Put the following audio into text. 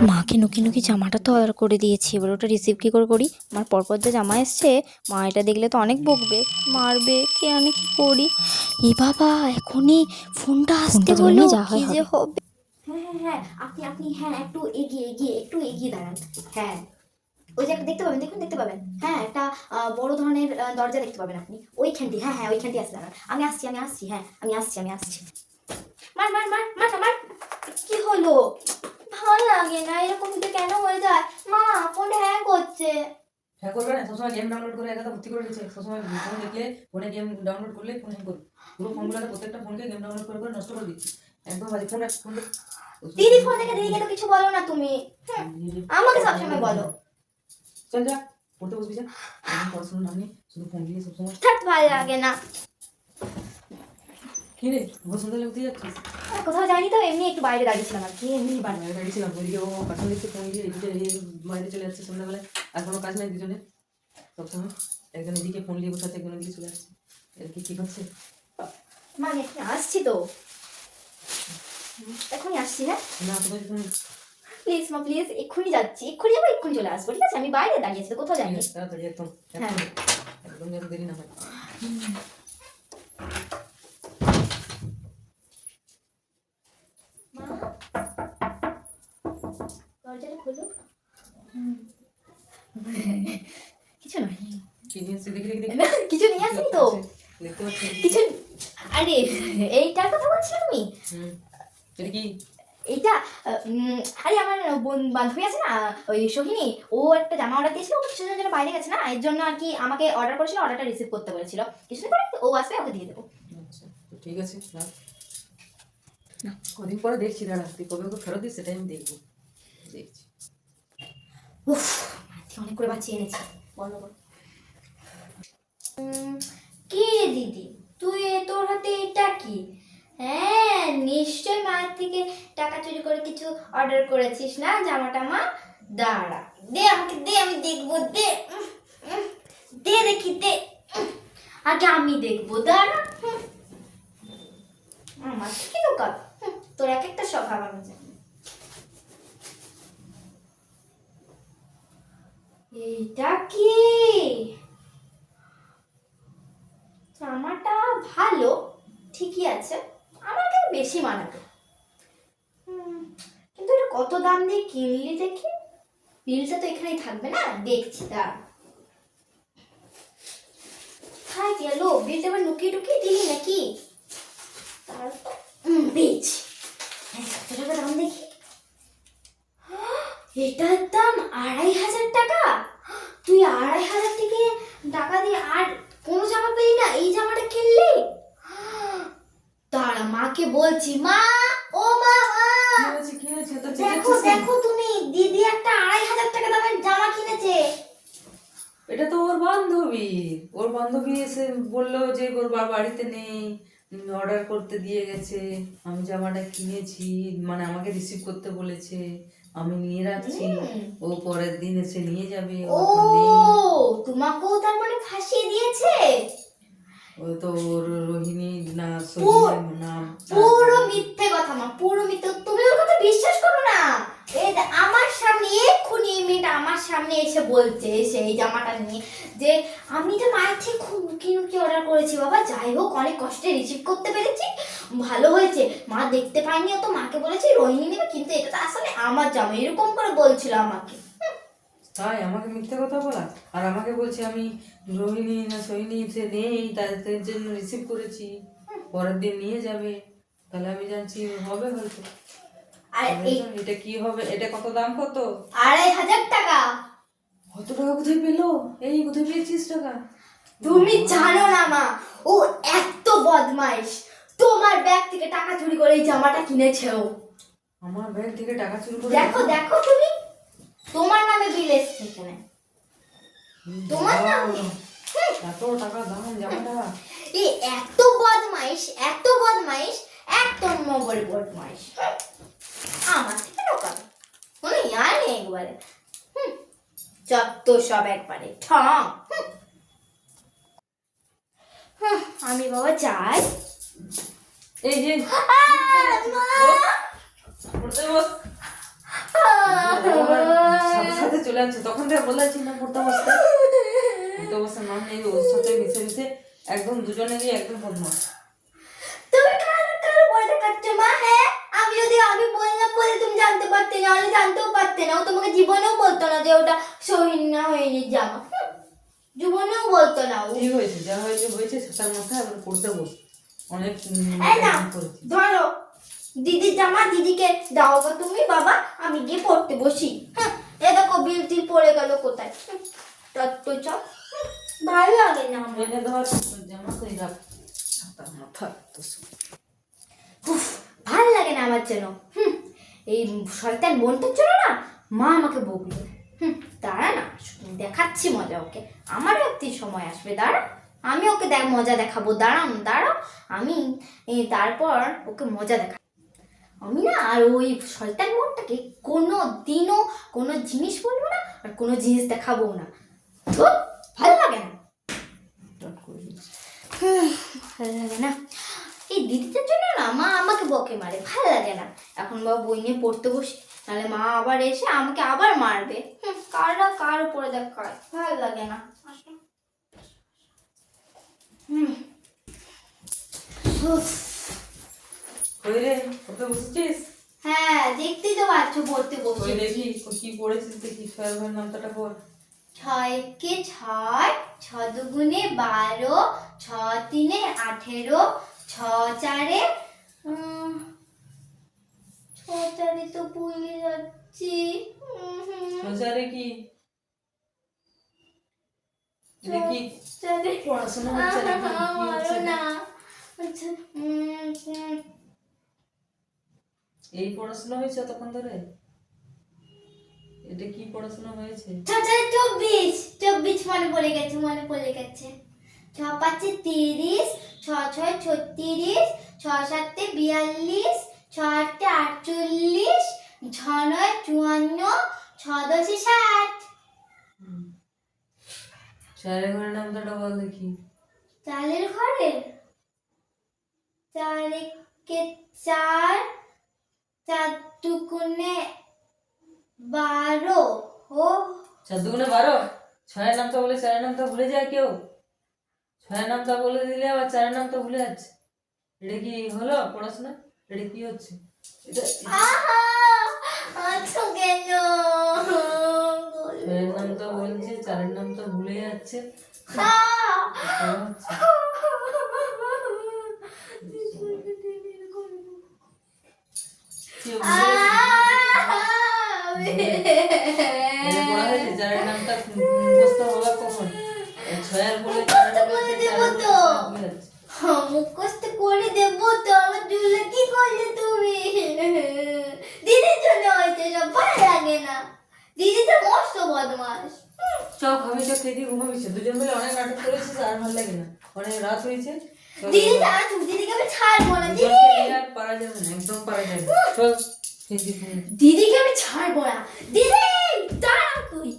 মাকে নুকি নুকি জামাটা তো অর্ডার করে দিয়েছি, এবার ওটা রিসিভ কী করে করি। আমার পরপর যে জামা এসছে, মা এটা দেখলে তো অনেক বকবে, মারবে, কে জানে কী করি। এ বাবা, এখনই ফোনটা আসতে বললো, কী যে হবে। হ্যাঁ হ্যাঁ হ্যাঁ, আপনি আপনি হ্যাঁ একটু এগিয়ে এগিয়ে একটু এগিয়ে দাঁড়ান। হ্যাঁ, ওই যে একটা দেখতে পাবেন, দেখুন দেখতে পাবেন। হ্যাঁ, একটা বড় ধরনের দরজা দেখতে পাবেন আপনি ওইখানটি। হ্যাঁ হ্যাঁ, ওইখানটি আসতে দাঁড়ান। আমি আসছি আমি আসছি, হ্যাঁ আমি আসছি। মার মার মার মার মার। কি হলো? ভালো লাগে না এরকম, তো কেন হয়ে যায়? মা, ফোনটা হ্যাং করছে। হ্যাঁ করবে না, সবসময় গেম ডাউনলোড করে একা ভর্তি করে দিচ্ছে। সবসময় ফোন দেখলে, ফোনে গেম ডাউনলোড করলে ফোন হ্যাং করবে। পুরো ফোনগুলোতে প্রত্যেকটা ফোনকে গেম ডাউনলোড করে করে নষ্ট করে দিচ্ছি। একদম বাজে ফোন। দিদি ফোন দেখে দিদিকে তো কিছু বলো না তুমি, আমাকে সবসময় বলো। চল যা পড়তে বসবি, যা পড়াশোনা নাম নেই, শুধু ফোন দিয়ে সবসময়। থাক, ভালো লাগে না। কি রে, বহুত সুন্দর লাগতে যাচ্ছিস। কোথাও যাইনি তো, এমনি একটু বাইরে দাঁড়িয়েছিলাম আর কি, এমনি বাইরে দাঁড়িয়েছিলাম, ওইদিকে ও পাঠান দিচ্ছে ফোন দিয়ে, এদিকে বাইরে চলে যাচ্ছে সন্ধ্যাবেলায়। আর কোনো কাজ নাই দুজনে, সবসময় একজন এদিকে ফোন নিয়ে বসে আছে, একজন এদিকে চলে আসছে। এর কি হচ্ছে? মানে আসছি তো, এখনই আসছি। হ্যাঁ না তোমার প্লিজ মা, প্লিজ, এক্ষুনি যাচ্ছি, এক্ষুনি যাবো, এক্ষুনি চলে আসবো, ঠিক আছে? আমি বাইরে দাঁড়িয়েছি তো, কোথাও যাইনি। তাড়াতাড়ি একদম, হ্যাঁ একদম যেন দেরি না হয়। দরজাটা খোলো। কিছু নয়, কি নিয়ে এসেছি দেখি দেখি দেখি। কিছু নিয়ে আসিনি তো, দেখতে পাচ্ছি কিছু। আরে এইটার কথা বলছো তুমি? এটা কি? এইটা আরে আমার বান্ধবী আছে না, ওই সোহিনী, ও একটা জামা অর্ডার দিয়েছিল, ও কিছুদিনের জন্য বাইরে গেছে না, এর জন্য আর কি আমাকে অর্ডার করেছিল, অর্ডারটা রিসিভ করতে বলেছিল। কিছুদিন পরে ও আসবে, ওকে দিয়ে দেবো। আচ্ছা তো ঠিক আছে, না কদিন পরে দেখছি, দাঁড়া তুই কবে ওকে ফেরত দিস সেটাই আমি দেখবো, দেখছি। উফ, অনেক করে বাঁচিয়ে এনেছি। বলো বলো। কি রে দিদি, তুই তোর হাতে এটা কি? হ্যাঁ নিশ্চয় মায়ের থেকে টাকা চুরি করে কিছু অর্ডার করেছিস না, জামা টামা। দাঁড়া, দে আমাকে, দে আমি দেখবো, দে দে দেখি, দে আগে আমি দেখবো, দাঁড়া। আমার থেকে লোকাল, তোর এক একটা স্বভাব আমি জানি। এইটা কি? জামাটা ভালো, ঠিকই আছে, আমাকে বেশি মানাবে। কিন্তু এটা কত দাম দিয়ে কিনলি দেখি? বিলটা তো এখানেই থাকবে না, দেখছি। দাঁড়া, কোথায় গেল বিলটা? আবার লুকিয়ে টুকিয়ে দিলি নাকি? পেয়েছি, কত টাকা দাম দেখি। এটার দাম ২৫০০ টাকা। তুই ২৫০০ থেকে টাকা দিয়ে আর কোনো জামা পেলি না, এই জামাটা কিনলি? দাঁড়া, মাকে বলছি। মা, ও মা, দেখো দেখো তুমি, দিদি একটা ২৫০০ টাকা দামের জামা কিনেছে। এটা তো ওর বান্ধবী এসে বললো যে ওর বাড়িতে নেই, অর্ডার করতে দিয়ে গেছে। আমি জামাটা কিনেছি, মানে আমাকে রিসিভ করতে বলেছে, আমি নিয়ে রাখছি, ও পরের দিন এসে নিয়ে যাবে। ও, তোমাকেও তার মানে ফাঁসিয়ে দিয়েছে? ও তো ওর রোহিণী না সোহিনী নাম। পুরো মিথ্যে কথা মা, পুরো মিথ্যে। তুমি ওর কথা বিশ্বাস করো না। এই আমার সামনে এক্ষুনি এই মেয়েটা আমার সামনে এসে বলছে, সেই জামাটা নিয়ে, যে আমি তো মায়ের থেকে খুব লুকিয়ে লুকিয়ে অর্ডার করেছি। বাবা যাই হোক, অনেক কষ্টে রিসিভ করতে পেরেছি, ভালো হয়েছে। মা দেখতে পাইনি, ও তো মাকে বলেছি রোহিণী নেবে, কিন্তু এটা তো আসলে আমার জামা, এরকম করে বলছিল আমাকে। তাই আমাকে মিথ্যে কথা বলা, আর আমাকে বলছে আমি রোহিণী না সোহিনী সে নেই, তাদের জন্য রিসিভ করেছি, পরের দিন নিয়ে যাবে। তাহলে আমি জানছি হবে হয়তো। আর এটা কি হবে? এটা কত দাম? কত? ২৫০০ টাকা। কত টাকা কোথায় পেলো? এই কোথায় পেয়েছিস টাকা? তুমি জানো না মা, ও এত বদমাইশ, তোমার ব্যাগ থেকে টাকা চুরি করে এই জামাটা কিনেছে ও। আমার ব্যাগ থেকে টাকা চুরি করে? দেখো দেখো তুমি, তোমার নামে বিল এসছে এখানে, তোমার নামে। এত টাকা দাম জামাটা? এই এত বদমাইশ, এত বদমাইশ, এক নম্বর বদমাইশ। আমার থেকে রোকা কোনো ইয়ার নেই একবারে, যত সব একবারে ঠং। আমি বাবা যাই। এই যে মা, পড়তে বস। চলে আসছে, তখন থেকে বলেছি না পড়তে বসতে, পড়তে বসে নাম নেই, ওর সাথে মিশে মিশে একদম দুজনেরই একদম বদমাস। তুমি কারো কারো ভয় দেখাচ্ছ মা? হ্যাঁ, আমি বললাম বলে তুমি জানতে পারতে না, আমি জানতেও পারতে না। ও তোমাকে জীবনেও বলতো না যে ওটা সহিনা হয়নি জামা। জীবনেও বলতো না ও। ঠিক হয়েছে, যা হয়েছে হয়েছে, সেটার মাথায় আবার পড়তে বস। অনেক এই না, করেছি। ধরো দিদির জামা দিদিকে দাও গো তুমি বাবা, আমি গিয়ে পড়তে বসি। হ্যাঁ, এ দেখো বিল টিল পড়ে গেল কোথায়। তত্ত্ব চাপ ভালো লাগে না আমার। এনে ধর জামা তো রাখ, তার মাথা তো উফ, ভাল লাগে না আমার যেন। এই শয়তান বোনটার জন্য না মা আমাকে বকলো। দাঁড়া না, দেখাচ্ছি মজা ওকে। আমারও একটি সময় আসবে, দাঁড়া, আমি ওকে মজা দেখাবো। দাঁড়াও আমি তারপর ওকে মজা দেখাবো। আমি না আর ওই শয়তান বোনটাকে কোনো দিনও কোনো জিনিস বলবো না, আর কোনো জিনিস দেখাবো না। ধুর, ভালো লাগে না। ভালো লাগে না এই দিদিটার জন্য না মা আমাকে বকে মারে, ভালো লাগে না। এখন বাবা বই নিয়ে পড়তে বসি, নাহলে মা আবার এসে আমাকে আবার মারবে। কার উপরে দেখায়, ভালো লাগে না। উফ, ওই রে, পড়তে বসেছিস? হ্যাঁ দেখতেই তো পাচ্ছ পড়তে ওই বসে। দেখি কি পড়েছিস, দেখি ছয়ের ভাইয়ের নামটা পড়। 6 কে 6, 6 দুগুণে 12, 6 তিনে 18, 6 চারে 6 চারে তো ভুলে যাচ্ছি। ছয় কি? এটা কি চারে পড়াশোনা হচ্ছে নাকি? কি হচ্ছে? আমারও না। আচ্ছা, এই পড়াশোনা হয়েছে তখন ধরে? এটা কি পড়াশোনা হয়েছে? 6 চারে 24 মনে পড়ে গেছে। 6 পাঁচে 30, 6 ছয় 36, 6 সাতে 42, 6 আটে 48, 6 নয় 54, 6 দশে 60। ছয়ের ঘরের নামটা বল দেখি। চালের ঘরে 4 একে 4, 4 দুগুণে 12। ও 4 দুগুণে 12? ছয়ের নামটা বলে চারের নামটা ভুলে যায় কেউ? ছয়ের নামটা বলে দিলে আবার চারের নামটা ভুলে যাচ্ছে। এটা কি হলো পড়াশোনা? এটা কি হচ্ছে? এটা আহা, আচ্ছা কেন? ছয়ের নামটা বলছে, চারের নামটা ভুলে যাচ্ছে। এটা হচ্ছে। কি ভুলে এটা পড়া হয়েছে? চারের নামটা মুখস্থ হলো কখন? ছয়ের বলে চারের বলে ভুলে যাচ্ছে। মুখস্থ করে দেবো তো, আমার জুলে কি করলে তুমি? দিদির জন্য হয়েছে সব, ভালো লাগে না। দিদি তো মস্ত বদমাস। চল খাবি, চল খেয়ে দিয়ে ঘুমাবি। দুজন মিলে অনেক নাটক করেছিস, আর ভালো লাগে না। অনেক রাত হয়েছে। দিদি ছাড়া দিদিকে আমি ছাড়বো না। দিদি দুজনকে আর পারা যাবে না, একদম পারা যাবে না। চল খেয়ে দিয়ে ঘুমাবি। দিদিকে আমি ছাড়বো না। দিদি দাঁড়া তুই।